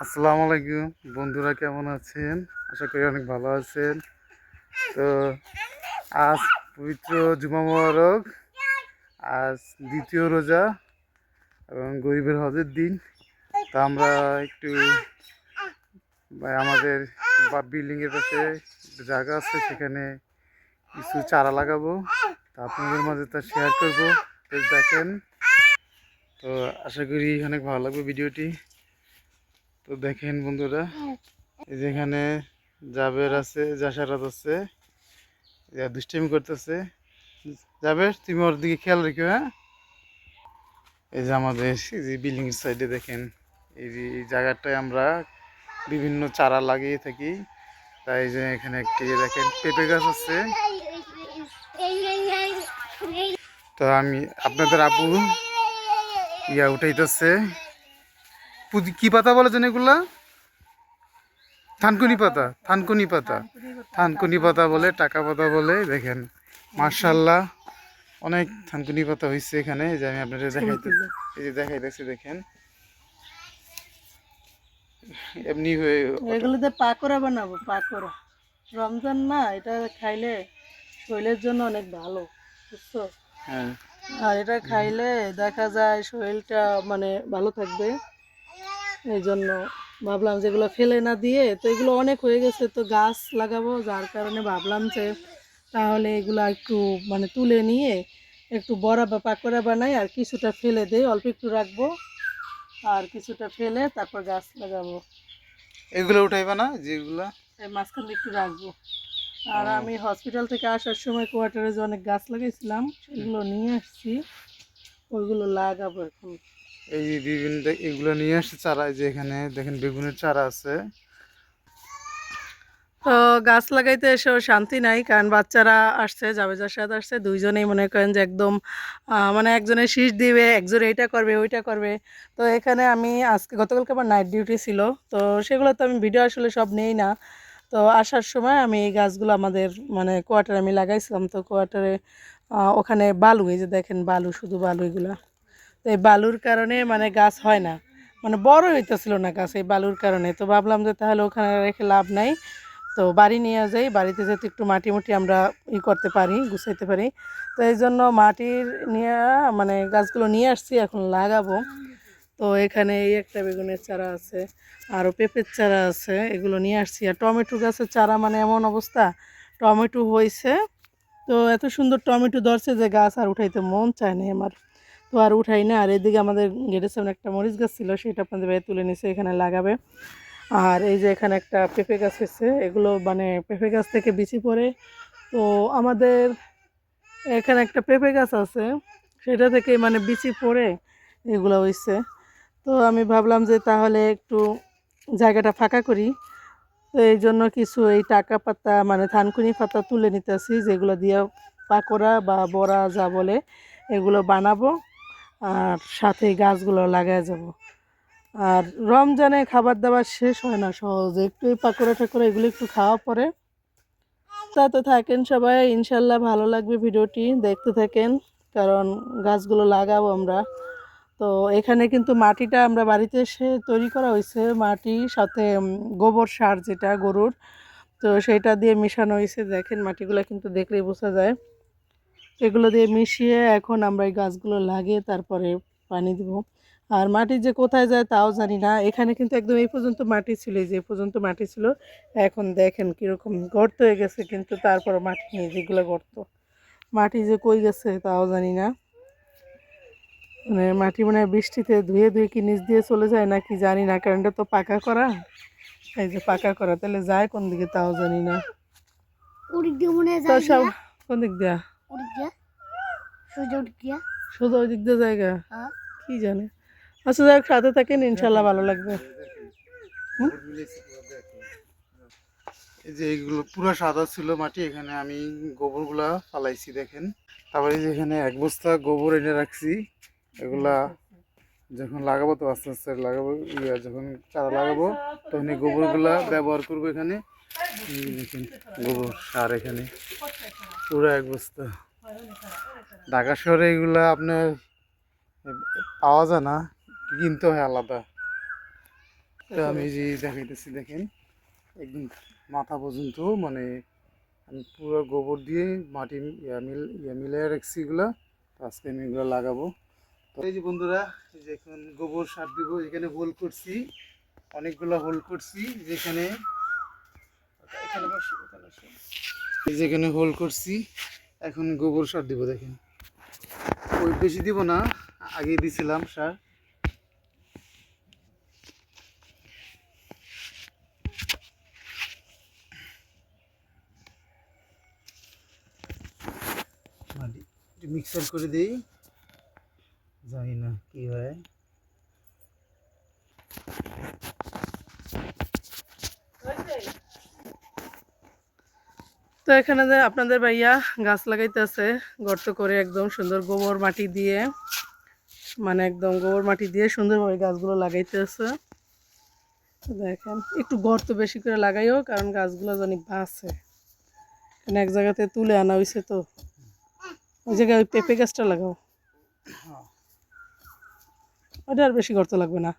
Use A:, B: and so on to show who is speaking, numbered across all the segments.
A: আসসালামু আলাইকুম বন্ধুরা, কেমন আছেন? আশা করি অনেক ভালো আছেন। তো আজ পবিত্র জুমা মোবারক, আজ দ্বিতীয় রোজা এবং গরিবের হজের দিন। তো আমরা একটু আমাদের বিল্ডিংয়ের পাশে একটু জায়গা আছে, সেখানে কিছু চারা লাগাবো। তা আপনাদের মাঝে তা শেয়ার করবো। তো দেখেন, তো আশা করি অনেক ভালো লাগবে ভিডিওটি। তো দেখেন বন্ধুরা, এই যেখানে জাবের আছে, জাসারাত আছে, দুষ্টামি করতেছে। জাবের, তুমি ওর দিকে খেয়াল রেখো, হ্যাঁ? এই যে আমাদের এই যে বিল্ডিং সাইডে দেখেন, এই যে এই জায়গাটায় আমরা বিভিন্ন চারা লাগিয়ে থাকি। তাই যে এখানে একটি দেখেন পেঁপে গাছ আছে। তো আমি আপনাদের আপু উঠাইতেছে। কি পাতা বলে যেন এগুলা? থানকুনি পাতা, থানকুনি পাতা, থানকুনি পাতা বলে, টাকা পাতা বলে। দেখেন মার্শাল্লাহ, অনেক থানকুনি পাতা হয়েছে এখানে। যে আমি আপনাদের দেখাইতেছি দেখেন, এমনি হয়ে
B: এগুলোতে পাকোড়া বানাবো। পাকোড়া রমজান না, এটা খাইলে শরীরের জন্য অনেক ভালো, বুঝছো?
A: হ্যাঁ।
B: আর এটা খাইলে দেখা যায় শরীরটা মানে ভালো থাকবে। এই জন্য ভাবলাম যেগুলো ফেলে না দিয়ে, তো এগুলো অনেক হয়ে গেছে, তো গাছ লাগাবো, যার কারণে ভাবলাম যে তাহলে এগুলো একটু মানে তুলে নিয়ে একটু বড়া বা পাকোড়া বানাই, আর কিছুটা ফেলে দেই, অল্প একটু রাখবো, আর কিছুটা ফেলে তারপর গাছ লাগাবো।
A: এগুলো উঠাইবা না যেগুলা?
B: এই মাঝখানে একটু রাখবো। আর আমি হসপিটাল থেকে আসার সময় কোয়ার্টারে যে অনেক গাছ লাগাইছিলাম সেগুলো নিয়ে আসছি, ওইগুলো লাগাবো এখন।
A: এই যে বিভিন্ন এগুলো নিয়ে আসছে চারা। এই যে এখানে দেখেন বেগুনের চারা আছে।
B: তো গাছ লাগাইতে এসেও শান্তি নাই, কারণ বাচ্চারা আসছে, জাবেজার সাথে আসছে, দুইজনেই মনে করেন যে একদম মানে একজনের শীষ দিবে, একজন এইটা করবে ওইটা করবে। তো এখানে আমি আজকে গতকালকে আমার নাইট ডিউটি ছিল, তো সেগুলো তো আমি ভিডিও আসলে সব নেই না। তো আসার সময় আমি এই গাছগুলো আমাদের মানে কোয়ার্টারে আমি লাগাইছিলাম, তো কোয়ার্টারে ওখানে বালু, এই যে দেখেন বালু, শুধু বালু এগুলা। তো এই বালুর কারণে মানে গাছ হয় না, মানে বড় হইতেছিল না গাছ এই বালুর কারণে। তো ভাবলাম যে তাহলে ওখানে রেখে লাভ নাই, তো বাড়ি নিয়ে যাই, বাড়িতে যাতে একটু মাটি মুটি আমরা করতে পারি, গুছাইতে পারি। তো এই জন্য মাটির নিয়ে মানে গাছগুলো নিয়ে আসছি, এখন লাগাবো। তো এখানে এই একটা বেগুনের চারা আছে, আরও পেঁপের চারা আছে, এগুলো নিয়ে আসছি। আর টমেটো গাছের চারা মানে এমন অবস্থা, টমেটো হয়েছে, তো এত সুন্দর টমেটো ধরছে যে গাছ আর উঠাইতে মন চায় না আমার, তো আর উঠাই না। আর এদিকে আমাদের গেটের সামনে একটা মরিচ গাছ ছিল, সেটা আপনাদের ভাই তুলে নিছে, এখানে লাগাবে। আর এই যে এখানে একটা পেঁপে গাছ হয়েছে, এগুলো মানে পেঁপে গাছ থেকে বিচি পড়ে। তো আমাদের এখানে একটা পেঁপে গাছ আছে, সেটা থেকে মানে বিচি পড়ে এগুলো হয়েছে। তো আমি ভাবলাম যে তাহলে একটু জায়গাটা ফাঁকা করি, তো এই জন্য কিছু এই টাকা পাতা মানে থানকুনি পাতা তুলে নিতেছি, যেগুলো দিয়ে পাকোড়া বা বড়া যা বলে এগুলো বানাবো, আর সাথে গাছগুলো লাগায় যাব। আর রমজানে খাবার দাবার শেষ হয় না সহজে, একটু এই পাকোড়া টাকোড়া এগুলো একটু খাওয়া পরে। তা তো থাকেন সবাই, ইনশাল্লাহ ভালো লাগবে ভিডিওটি, দেখতে থাকেন, কারণ গাছগুলো লাগাবো আমরা। তো এখানে কিন্তু মাটিটা আমরা বাড়িতে এসে তৈরি করা হয়েছে, মাটির সাথে গোবর সার যেটা গরুর, তো সেটা দিয়ে মিশানো হয়েছে। দেখেন মাটিগুলো কিন্তু দেখলেই বোঝা যায়, এগুলো দিয়ে মিশিয়ে এখন আমরা এই গাছগুলো লাগিয়ে তারপরে পানি দিব। আর মাটি যে কোথায় যায় তাও জানি না, এখানে কিন্তু একদম এই পর্যন্ত মাটি ছিল, এই যে এই পর্যন্ত মাটি ছিল, এখন দেখেন কীরকম গর্ত হয়ে গেছে, কিন্তু তারপর মাটি নেই, যেগুলো গর্ত, মাটি যে কই গেছে তাও জানি না। মানে মাটি মনে হয় বৃষ্টিতে ধুয়ে ধুয়ে কি নিচ দিয়ে চলে যায় না কি জানি না, কারণ এটা তো পাকা করা, এই যে পাকা করা, তাহলে যায় কোন দিকে তাও জানি না। তো সব কোন দিক দিয়া? সোজা ওই দিক দিয়ে জায়গা কি জানে। আচ্ছা যাক, সাথে থাকেন, ইনশাল্লাহ ভালো লাগবে।
A: এই যে এইগুলো পুরো সাদা ছিল মাটি, এখানে আমি গোবরগুলা ফালাইছি দেখেন। তারপরে এই যে এখানে এক বস্তা গোবর এনে রাখছি। এগুলা যখন লাগাবো, তো আস্তে আস্তে লাগাবো, যখন চারা লাগাবো তখন এই গোবরগুলা ব্যবহার করবো এখানে। দেখেন গোবর সার এখানে পুরো এক বস্তা। ঢাকা শহরে এগুলা আপনার পাওয়া যায় না, কিনতে হয় আলাদা। তো আমি যে দেখাইতেছি দেখেন একদম মাথা পর্যন্ত মানে আমি পুরো গোবর দিয়ে মাটি মিলিয়ে রাখছি এগুলো। তো আজকে আমি এগুলো লাগাবো। তো এই যে বন্ধুরা, এই যে এখন গোবর সার দিব। এখানে হোল করছি, অনেকগুলো হোল করছি, যেখানে এখানে বসো, এখানে বসো। এই যে এখানে হোল করছি, এখন গোবর সার দিব। দেখেন ওই বেশি দিব না, আগে দিছিলাম সার। মিক্সার করে দিই, জানি না কি হয়।
B: তো এখানে যে আপনাদের ভাইয়া গাছ লাগাইতেছে গর্ত করে একদম সুন্দর গোবর মাটি দিয়ে, মানে একদম গোবর মাটি দিয়ে সুন্দরভাবে গাছগুলো লাগাইতেছে। দেখেন একটু গর্ত বেশি করে লাগাইও, কারণ গাছগুলো জানি বাঁচে। এখানে এক জায়গাতে তুলে আনা হয়েছে, তো ওই জায়গায় ওই পেঁপে গাছটা লাগাও, ওটা আর বেশি গর্ত লাগবে না।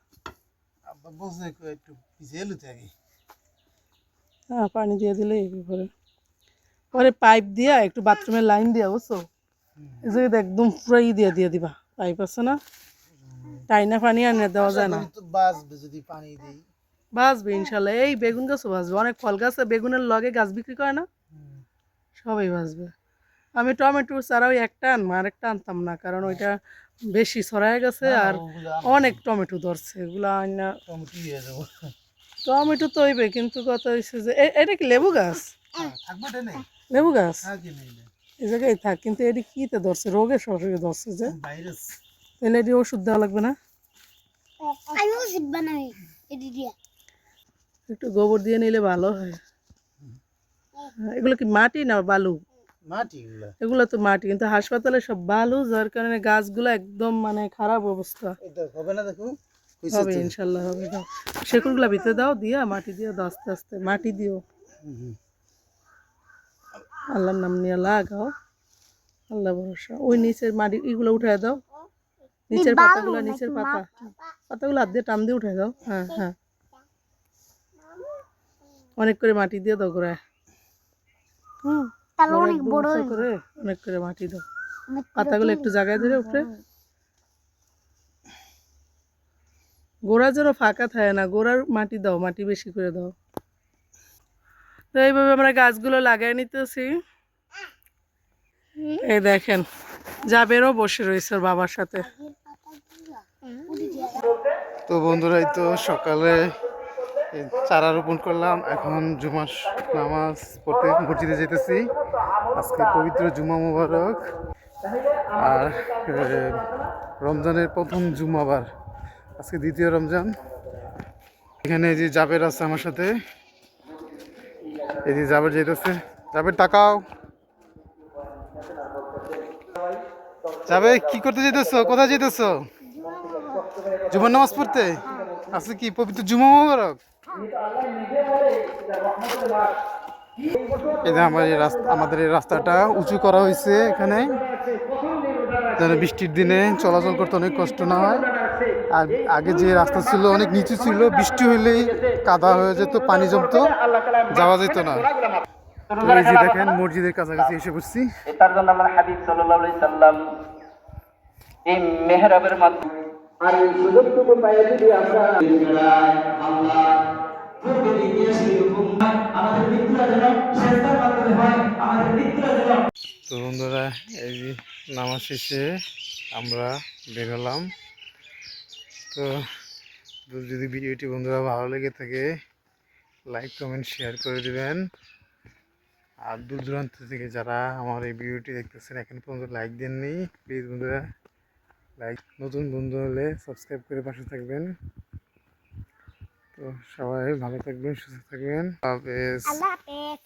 A: আব্বা বলছে একটু ভিজিয়ে লুতে আগে।
B: হ্যাঁ, পানি দিয়ে দিলেই পরে পরে পাইপ দিয়া একটু বাথরুমের লাইন দিয়া, বুঝছো, এই জায়গাতে একদম পুরাই দিয়ে দিবা। পাইপ আছে না, টাইনা পানি আনে দেওয়া যায় না।
A: তো বাঁচবে যদি পানি দিই।
B: বাঁচবে ইনশাল্লাহ। এই বেগুন গাছও বাঁচবে, অনেক ফল গাছ আছে, বেগুনের লগে গাছ বিক্রি করে না, সবাই বাঁচবে। আমি টমেটো ছাড়া ওই একটা আনবো, আর একটা আনতাম না, কারণ ওইটা বেশি ছড়ায় গেছে আর অনেক টমেটো ধরছে। এগুলো আইনা টমেটো তো হইবে, কিন্তু কথা হচ্ছে যে এটা কি লেবু গাছ? লেবু গাছ এই জায়গায় থাক, কিন্তু এটি কিতে ধরছে? রোগে সরগে ধরছে যে, তাহলে এটি ওষুধ দেওয়া লাগবে না? একটু গোবর দিয়ে নিলে ভালো হয়। এগুলো কি মাটি না বালু?
A: মাটি
B: এগুলো তো মাটি, কিন্তু হাসপাতালে সব বালু, যার কারণে গাছগুলো একদম মানে খারাপ অবস্থা।
A: হবে না, দেখো
B: হবে ইনশাল্লাহ হবে। দাও শেকড়গুলা ভিতরে দাও, দিয়া মাটি দিয়ে দাও, আস্তে আস্তে মাটি দিও। আল্লাহর নাম নিয়ে লাগাও, আল্লাহ ভরসা। ওই নিচের মাটি এগুলো উঠায় দাও, নিচের পাতাগুলো, নিচের পাতাগুলো হাত দিয়ে টান দিয়ে উঠায় দাও। হ্যাঁ হ্যাঁ, অনেক করে মাটি দিয়ে দাও গোড়ায়। করে অনেক করে মাটি দাও, পাতাগুলো একটু জায়গায় ধরে উপরে। গোড়া যেন ফাঁকা থাকে না, গোড়ার মাটি দাও, মাটি বেশি করে দাও। তো এইভাবে আমরা গাছগুলো লাগাই নিতেছি। এই দেখেন জাবেরও বসে রয়েছে ওর বাবার সাথে।
A: তো বন্ধুরা, এই তো সকালে চারা রোপণ করলাম, এখন জুমার নামাজ পড়তে মসজিদে যেতেছি। আজকে পবিত্র জুমা মুবারক, আর রমজানের প্রথম জুমাবার, আজকে দ্বিতীয় রমজান। এখানে যে জাবের আছে আমার সাথে, এই যে জাবের যেতেছে। জাবের তাকাও, যাবে কি করতে যেতেছো? কোথায় যেতেছো? জুমার নামাজ পড়তে। আজকে কি পবিত্র জুমা মুবারক? এই যে আমাদের এই রাস্তাটা উঁচু করা হয়েছে এখানে, যেন বৃষ্টির দিনে চলাচল করতে অনেক কষ্ট না হয়। আর আগে যে রাস্তা ছিল অনেক নিচু ছিল, বৃষ্টি হইলেই কাদা হয়ে যেত, পানি জমতো, যাওয়া যেত না। এই যে দেখেন মসজিদের কাছাকাছি এসে পড়ছি।
C: তার জন্য আমার হাবিব সাল্লাল্লাহু আলাইহি সাল্লাম এই মেহরাবের মাধ্যমে আর এই সুযোগটুকু পাইয়ে যদি আমরা আল্লাহ আমাদের মৃত্যুটা যেন শেষদার মাধ্যমে হয়, আমাদের মৃত্যুটা যেন।
A: তো বন্ধুরা, এই যে নামাজ শেষে আমরা বের হলাম। তো যদি ভিডিওটি বন্ধুরা ভালো লেগে থাকে, লাইক কমেন্ট শেয়ার করে দেবেন। আর দূর দূরান্ত থেকে যারা আমার এই ভিডিওটি দেখতেছেন এখন পর্যন্ত লাইক দেননি, প্লিজ বন্ধুরা লাইক, নতুন বন্ধু হলে সাবস্ক্রাইব করে পাশে থাকবেন। তো সবাই ভালো থাকবেন, সুস্থ থাকবেন। আল্লাহ হাফেজ।